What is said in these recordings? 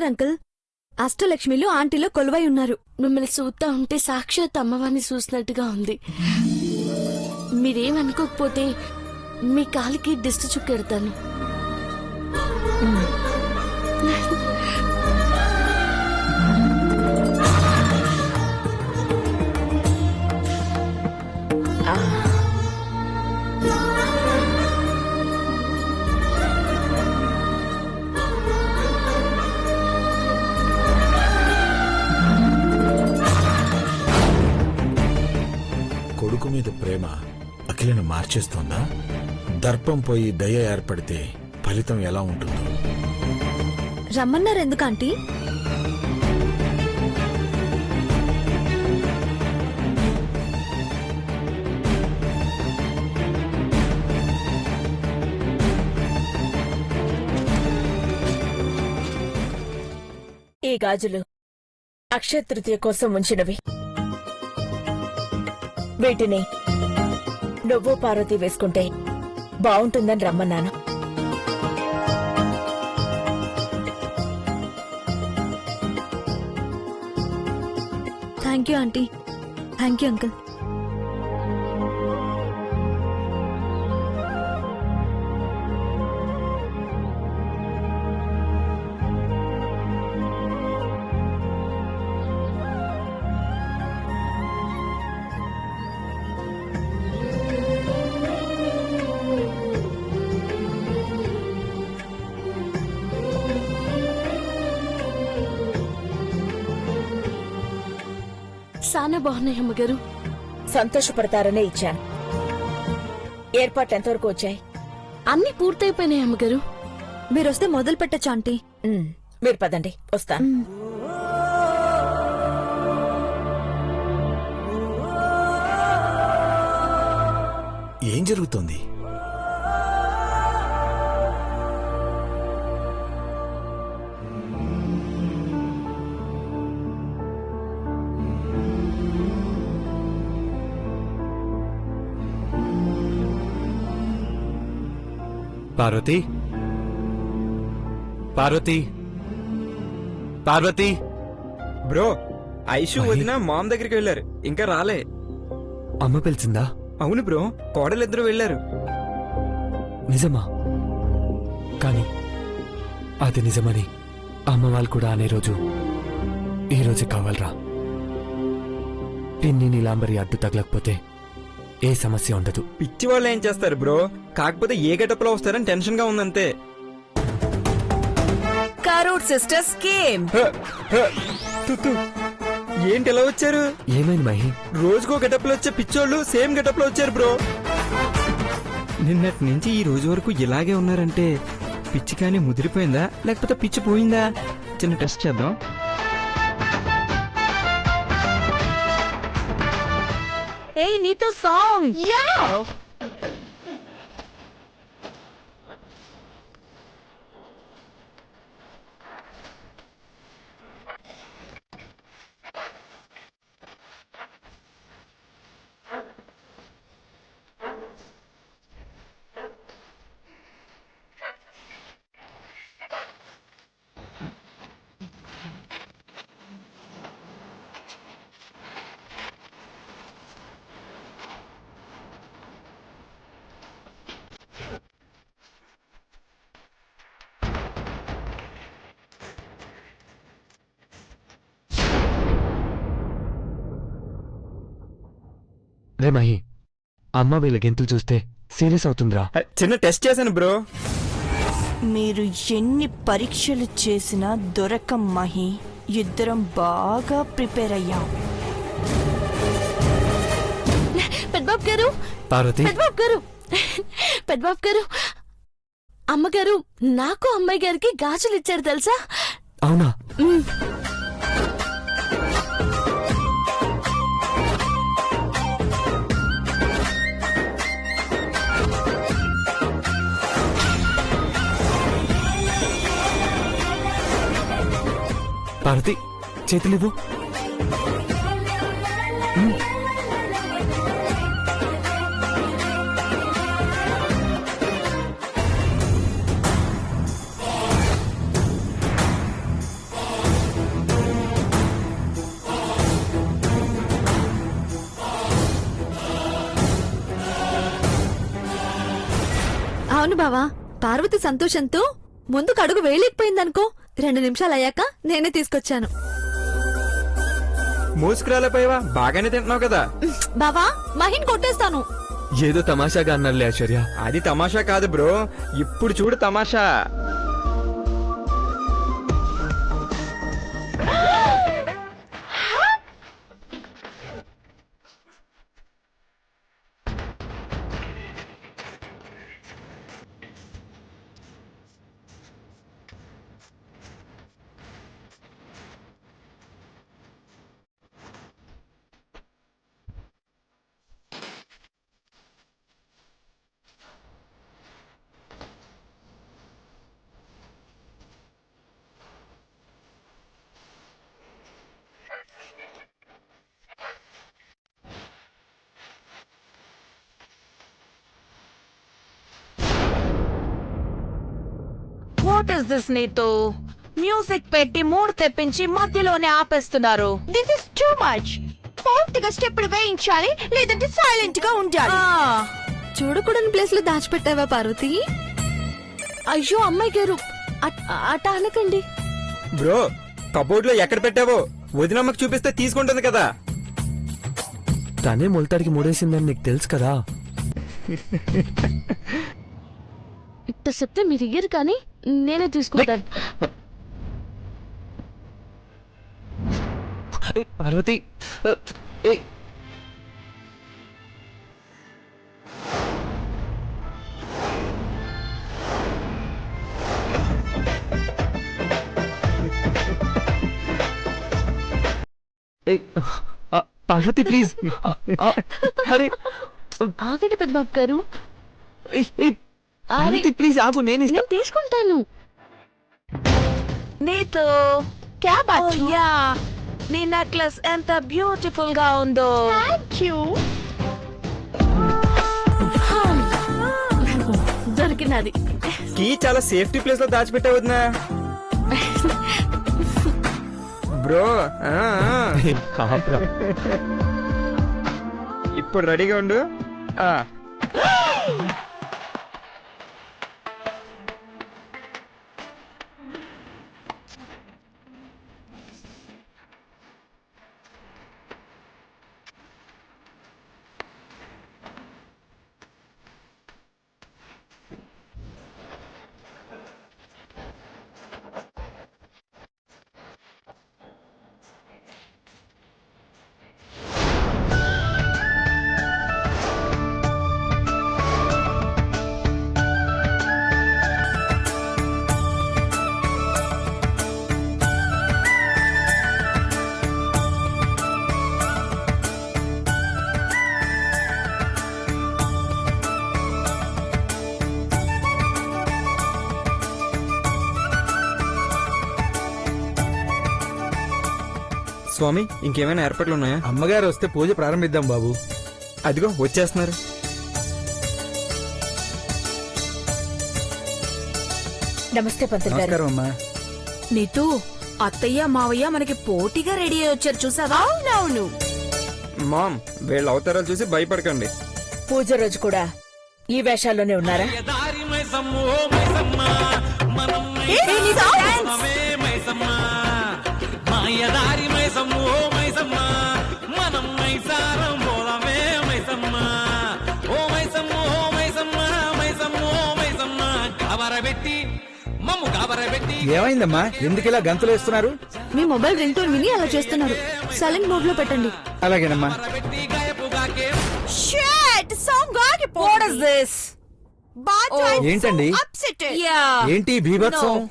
ఉన్నారు అంకుల్. అష్టలక్ష్మిలు ఆంటీలో కొలువై ఉన్నారు. మిమ్మల్ని చూస్తా ఉంటే సాక్షాత్ అమ్మవారిని చూసినట్టుగా ఉంది. మీరేమనుకోకపోతే మీ కాలికి దిష్టి చుక్కెడతాను. కొడుకు మీద ప్రేమ అఖిలను మార్చేస్తోందా? దర్పం పోయి దయ ఏర్పడితే ఫలితం ఎలా ఉంటుందో. రమ్మన్నారు ఎందుకు ఆంటీ? ఈ గాజులు అక్షయ తృతీయ కోసం ఉంచినవి. వీటిని నువ్వు పార్వతి వేసుకుంటే బావుంటుందని రమ్మన్నాను. Thank you aunty. Thank you uncle. చాలా బాగున్నాయి అమ్మగారు. సంతోషపడతారనే ఇచ్చాను. ఏర్పాట్లు ఎంతవరకు వచ్చాయి? అన్ని పూర్తయిపోయినాయి అమ్మగారు. మీరొస్తే మొదలు పెట్టచ్చు ఆంటీ. మీరు పదండి, వస్తాను. ఏం జరుగుతోంది? పార్వతి, పార్వతి, పార్వతి. బ్రో, ఐషు వదిన మామ్ దగ్గరికి వెళ్లారు, ఇంకా రాలే. అమ్మ పిలిచిందా? అవును బ్రో, కోడలిద్దరూ వెళ్లారు. నిజమా? కానీ అది నిజమని అమ్మ వాళ్ళు కూడా అనే రోజు ఈ రోజే కావాలరా. పిన్ని నీలాంబరి అడ్డు తగలకపోతే ఏ సమస్య ఉండదు. పిచ్చి వాళ్ళు ఏం చేస్తారు బ్రో, కాకపోతే ఏ గెటప్ లో వస్తారని టెన్షన్ గా ఉందంతే. కారూట్ సిస్టర్స్ కేమ్. ఏంటి ఎలా వచ్చారు? ఏమైంది మహి? రోజుకో గెటప్ లో వచ్చే పిచ్చోళ్ళు సేమ్ గెటప్ లో వచ్చారు బ్రో. నిన్నటి నుంచి ఈ రోజు వరకు ఇలాగే ఉన్నారంటే పిచ్చి కానీ ముదిరిపోయిందా లేకపోతే పిచ్చి పోయిందా? చిన్న టెస్ట్ చేద్దాం. Hey, Nito song. Yeah. రే మహి, అమ్మ వీళ్ళ గెంతులు చూస్తే సీరియస్ అవుతుందిరా. చిన్న టెస్ట్ చేశాను బ్రో. మీరు ఎన్ని పరీక్షలు చేసినా దొరకం మహి. ఇద్దరం బాగా ప్రిపేర్ అయ్యాం. పెద్దబాబు గారు, పార్వతి, పెద్దబాబు గారు, పెద్దబాబు గారు, అమ్మగారు నాకు అమ్మాయి గారికి గాజులు ఇచ్చారు తెలుసా? అవునా? పార్వతి, చేతులివ్వు. అవును బావా, పార్వతి సంతోషంతో ముందుకు అడుగు వేయలేకపోయిందనుకో, 2 నిమిషాలు అయ్యాక నేనే తీసుకొచ్చాను. మోసుకురాలేపోయావా? బాగానే తింటున్నావు కదా. బావా, మహిన్ కొట్టేస్తాను. ఏదో తమాషాగా అన్నారులే ఐశ్వర్య. అది తమాషా కాదు బ్రో, ఇప్పుడు చూడు తమాషా. వాట్ ఇస్ దిస్ నీతో? మ్యూజిక్ పెట్టి మూడు తెప్పించి మధ్యలోనే ఆపేస్తున్నారు. This is too much. పూర్తిగా స్టెప్పులు వేయించాలి, లేదంటే సైలెంట్ గా ఉండాలి. చూడకూడని ప్లేస్ లో దాచిపెట్టావా పార్వతి? అయ్యో అమ్మాయి గారు, అట అనకండి. బ్రో, కబోర్డ్ లో ఎక్కడ పెట్టావో వదినమ్మకి చూపిస్తే తీసుకుంటుంది కదా. తనే మొలతాడికి మూడేసిందని నీకు తెలుసు కదా. ఇట్ట చెప్తే మీరు ఇయ్యరు కానీ నేనే తీసుకుంటాను. పార్వతి, పార్వతి ప్లీజ్. అరే ఆగండి పెద్దబాబు గారు, పార్వతి ప్లీజ్ ఆగు, నేను నేను తీసుకుంటాను. నీతో క్యా బాత్? యా, నీ నెక్లెస్ ఎంత బ్యూటిఫుల్ గా ఉందో. దొరికినది. కీ చాలా సేఫ్టీ ప్లేస్ లో దాచిపెట్టావు వదినా. బ్రో ఇప్పుడు రెడీగా ఉండు. స్వామి, ఇంకేమైనా ఏర్పాట్లు ఉన్నాయా? అమ్మగారు వస్తే పూజ ప్రారంభిద్దాం బాబు. అదిగో వచ్చేస్తున్నారు. నమస్తే పంతులు గారు. నమస్కారం అమ్మా. నీతూ, అత్తయ్య మావయ్య మనకి పోటీగా రెడీ అయ్యి వచ్చారు, చూసావా? అవునవును. మామ్, వీళ్ళ అవతారాలు చూసి భయపడకండి. పూజ రోజు కూడా ఈ వేషాల్లోనే ఉన్నారా? ఏమైందమ్మా, ఎందుకు ఇలా గంతులు వేస్తున్నారు? మీ మొబైల్ రింగ్ టోన్ విని అలా చేస్తున్నారు. సైలెంట్ మోడ్ లో పెట్టండి. అలాగేనమ్మా. షిట్, సాంగ్ ఆగిపోయింది. What is this? ఏంటండి? Yeah. ఏంటి బీభత్సం? No.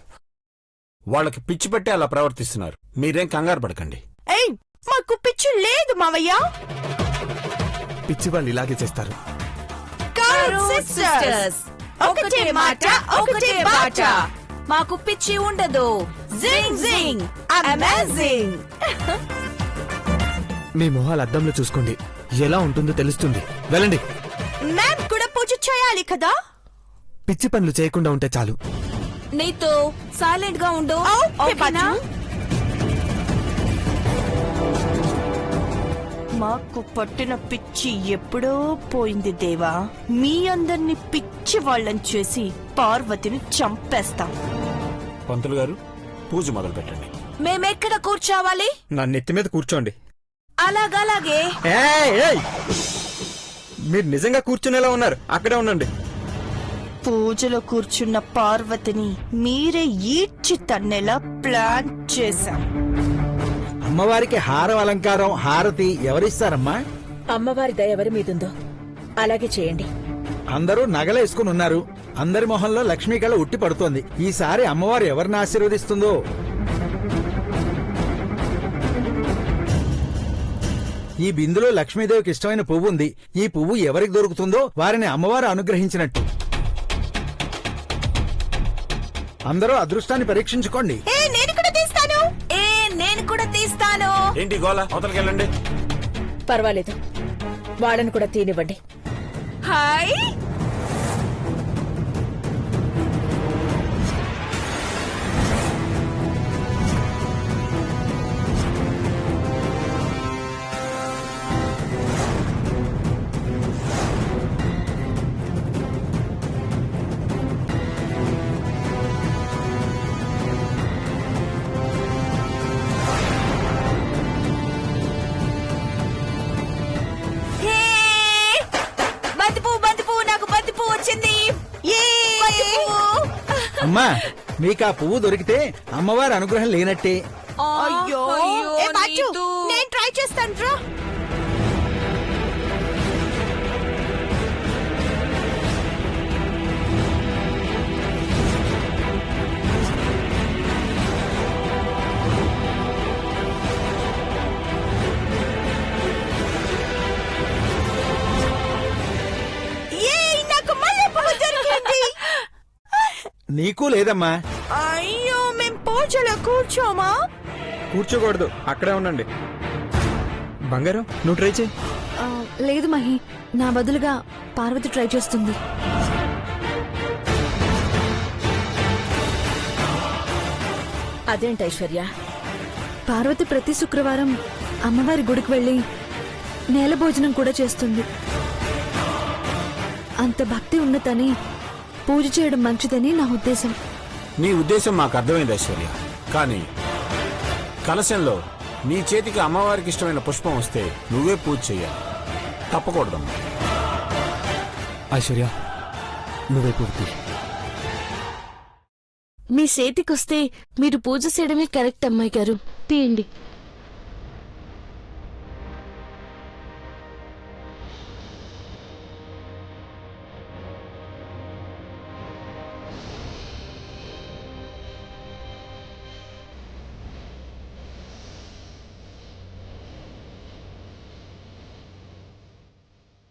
వాళ్ళకి పిచ్చి పట్టి అలా ప్రవర్తిస్తున్నారు. మీరేం కంగారు పడకండి. ఏయ్, మాకు పిచ్చి లేదు మావయ్య. పిచ్చి వాళ్ళు ఇలాగే చేస్తారు. Carol Sisters. sisters. ఒకటే మాట, ఒకటే బాట. మాకు పిచ్చి ఉండదు. జింగ్ జింగ్, అమేజింగ్. మీ మొహాలు అద్దంలో చూసుకోండి, ఎలా ఉంటుందో తెలుస్తుంది. వెళ్ళండి. మ్యామ్ కూడా పూజ చేయాలి కదా. పిచ్చి పనులు చేయకుండా ఉంటే చాలు. నీతో సైలెంట్ గా ఉండు. ఓకేనా? మాకు పట్టిన పిచ్చి ఎప్పుడో పోయింది దేవా. మీ అందరిని పిచ్చి వాళ్ళని చేసి పార్వతిని చంపేస్తాం. పంతులు గారు పూజ మొదలు పెట్టండి. మేమెక్కడ కూర్చోవాలి? నా నెత్తి మీద కూర్చోండి. అలాగలాగే. ఏయ్, ఏయ్! మీరు నిజంగా కూర్చునేలా ఉన్నారు, అక్కడే ఉండండి. పూజలో కూర్చున్న పార్వతిని మీరే ఈడ్చి తన్నేలా ప్లాన్ చేశాం. అమ్మవారికి హారం అలంకారం హారతి ఎవరిస్తారమ్మా? అమ్మవారి దయ ఎవరి మీదుందో అలాగే చేయండి. అందరూ నగలేసుకుని ఉన్నారు. అందరి మొహంలో లక్ష్మీ కళ ఉట్టి పడుతోంది. ఈసారి అమ్మవారు ఎవరిని ఆశీర్వదిస్తుందో. ఈ బిందులో లక్ష్మీదేవికి ఇష్టమైన పువ్వు ఉంది. ఈ పువ్వు ఎవరికి దొరుకుతుందో వారిని అమ్మవారు అనుగ్రహించినట్టు. అందరూ అదృష్టాన్ని పరీక్షించుకోండి. నేను కూడా తీస్తాను. ఏంటి గోల? అవతలకి వెళ్ళండి. పర్వాలేదు, వాళ్ళని కూడా తీనివ్వండి. హాయ్. అమ్మా, మీకు ఆ పువ్వు దొరికితే అమ్మవారి అనుగ్రహం లేనట్టే. అయ్యో, నేను ట్రై చేస్తాను రా. నాకు మళ్ళీ పువ్వు దొరికింది. నీకు లేదమ్మా. అయ్యో, మేం పూజలో కూర్చోమా? కూర్చోకూడదు, అక్కడే ఉండండి. బంగారం, నువ్వు ట్రై చేయి. లేదు మహి, నా బదులుగా పార్వతి ట్రై చేస్తుంది. అదేంటి ఐశ్వర్య? పార్వతి ప్రతి శుక్రవారం అమ్మవారి గుడికి వెళ్లి నేల భోజనం కూడా చేస్తుంది. అంత భక్తి ఉన్నతని పూజ చేయడం మంచిదని నా ఉద్దేశం. నీ ఉద్దేశం మాకు అర్థమైంది ఐశ్వర్య. కానీ కలశంలో నీ చేతికి అమ్మవారికి ఇష్టమైన పుష్పం వస్తే నువ్వే పూజ చెయ్యాలి, తప్పకూడదమ్మా. ఐశ్వర్య, నువ్వే పూర్తి. మీ చేతికొస్తే మీరు పూజ చేయడమే కరెక్ట్ అమ్మాయి గారు. తీయండి.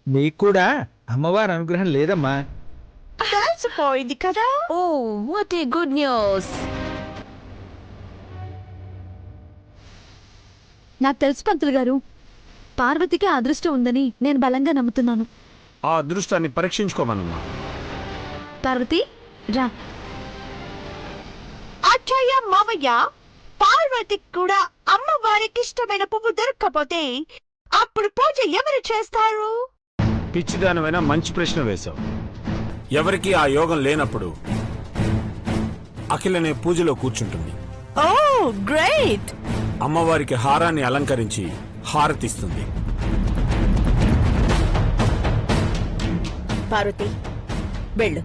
నీకు కూడా అమ్మవారి అనుగ్రహం లేదమ్మా. పోయింది కదా. ఓ, వాట్ ఏ గుడ్ న్యూస్. నాకు తెలుసు పంతులు గారు, పార్వతికి అదృష్టం ఉందని నేను బలంగా నమ్ముతున్నాను. ఆ అదృష్టాన్ని పరీక్షించుకోమనమ్మా. పార్వతి రా. అచ్చయ్య మావయ్య, పార్వతికి కూడా అమ్మవారికి ఇష్టమైన పువ్వు దొరక్కపోతే అప్పుడు పూజ ఎవరు చేస్తారు? పిచ్చిదానివైనా మంచి ప్రశ్న వేశావు. ఎవరికి ఆ యోగం లేనప్పుడు అఖిలనే పూజలో కూర్చుంటుంది. ఓ గ్రేట్. అమ్మవారికి హారాన్ని అలంకరించి హారతిస్తుంది. పార్వతి, వెళ్ళు.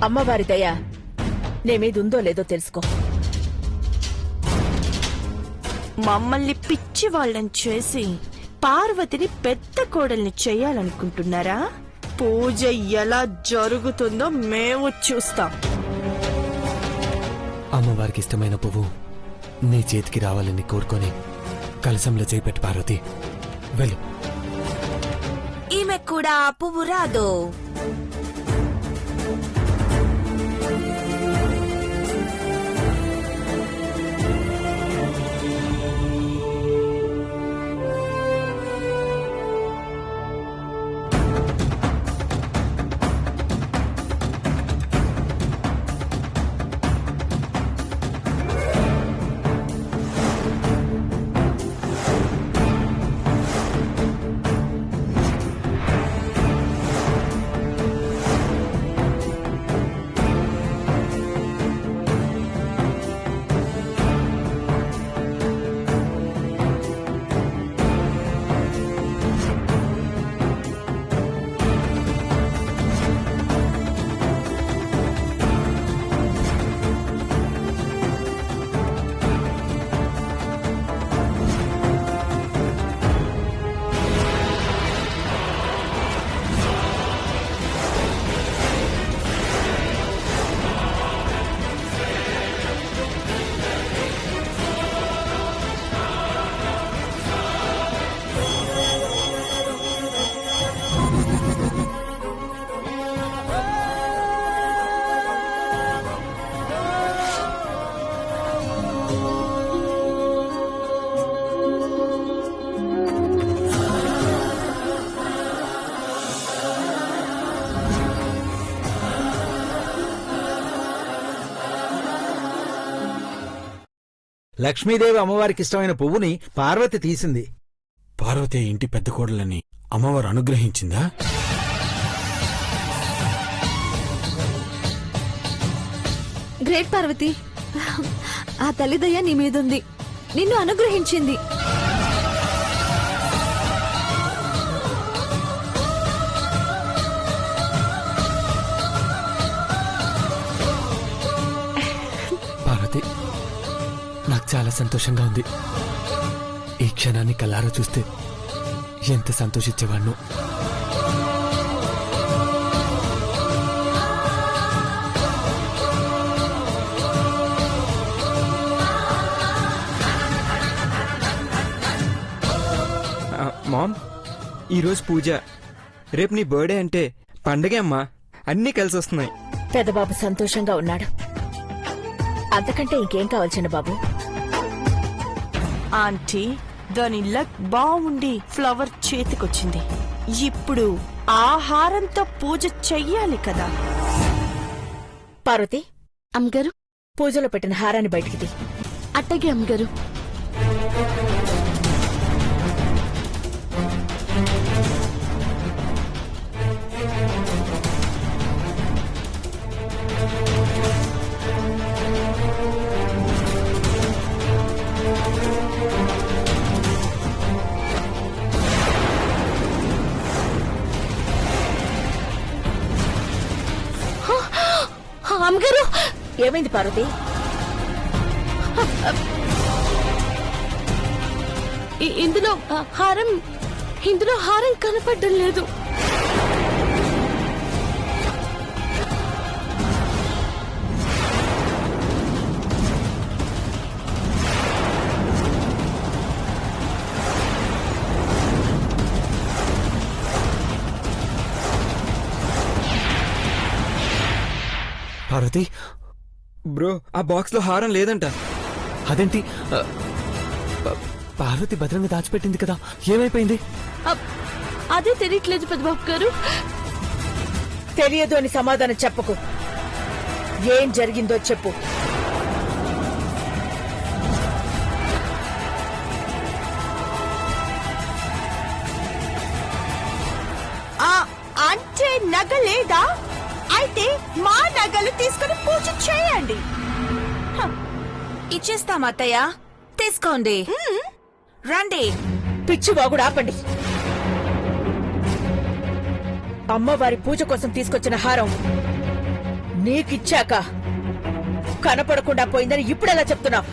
అమ్మవారి దయ నీ మీద ఉందో లేదో తెలుసుకో. మమ్మల్ని పిచ్చి వాళ్ళని చేసి పార్వతిని పెద్ద కోడల్ని చేయాలనుకుంటున్నారా? పూజ ఎలా జరుగుతుందో మేము చూస్తాం. అమ్మవారికి ఇష్టమైన పువ్వు నీ చేతికి రావాలని కోరుకొని కలశంలో చేపెట్టు పార్వతి. వెళ్ళు. ఈమె కూడా పువ్వు రాదు. లక్ష్మీదేవి అమ్మవారికి ఇష్టమైన పువ్వుని పార్వతి తీసింది. పార్వతి ఇంటి పెద్ద కోడలని అమ్మవారు అనుగ్రహించిందా? గ్రేట్ పార్వతి, ఆ తల్లిదయ్య నీ మీదుంది, నిన్ను అనుగ్రహించింది. పార్వతి, నాకు చాలా సంతోషంగా ఉంది. ఈ క్షణాన్ని కల్లారా చూస్తే ఎంత సంతోషించేవాణ్ణు. మామ్, ఈరోజు పూజ, రేపు నీ బర్త్డే అంటే పండగే అమ్మా. అన్నీ కలిసి వస్తున్నాయి. పెద్దబాబు సంతోషంగా ఉన్నాడు. అంతకంటే ఇంకేం కావాలి చిన్న బాబు? ఆంటీ, దాని లక్ బాగుండి ఫ్లవర్ చేతికొచ్చింది. ఇప్పుడు ఆహారంతో పూజ చెయ్యాలి కదా. పార్వతి, అమ్మగారు, పూజలో పెట్టిన హారాన్ని బయటికి తీ. అట్టగే అమ్మగారు. అమ్మగారు, ఏమైంది పార్వతి? ఇందులో హారం కనపడడం లేదు. పార్వతి, బ్రో, ఆ బాక్స్ లో హారం లేదంట. అదేంటి? పార్వతి భద్రంగా దాచిపెట్టింది కదా, ఏమైపోయింది? అదే తెలియట్లేదు పెద్దబాబు గారు. తెలియదు అని సమాధానం చెప్పకు. ఏం జరిగిందో చెప్పు. అంటే నగ లేదా? అయితే మా నగలు తీసుకుని పూజ చేయండి. ఇచ్చేస్తాం అత్తయ్య, తీసుకోండి. రండి. పిచ్చి వాగుడు ఆపండి. అమ్మవారి పూజ కోసం తీసుకొచ్చిన హారం నీకిచ్చాక కనపడకుండా పోయిందని ఇప్పుడెలా చెప్తున్నావు?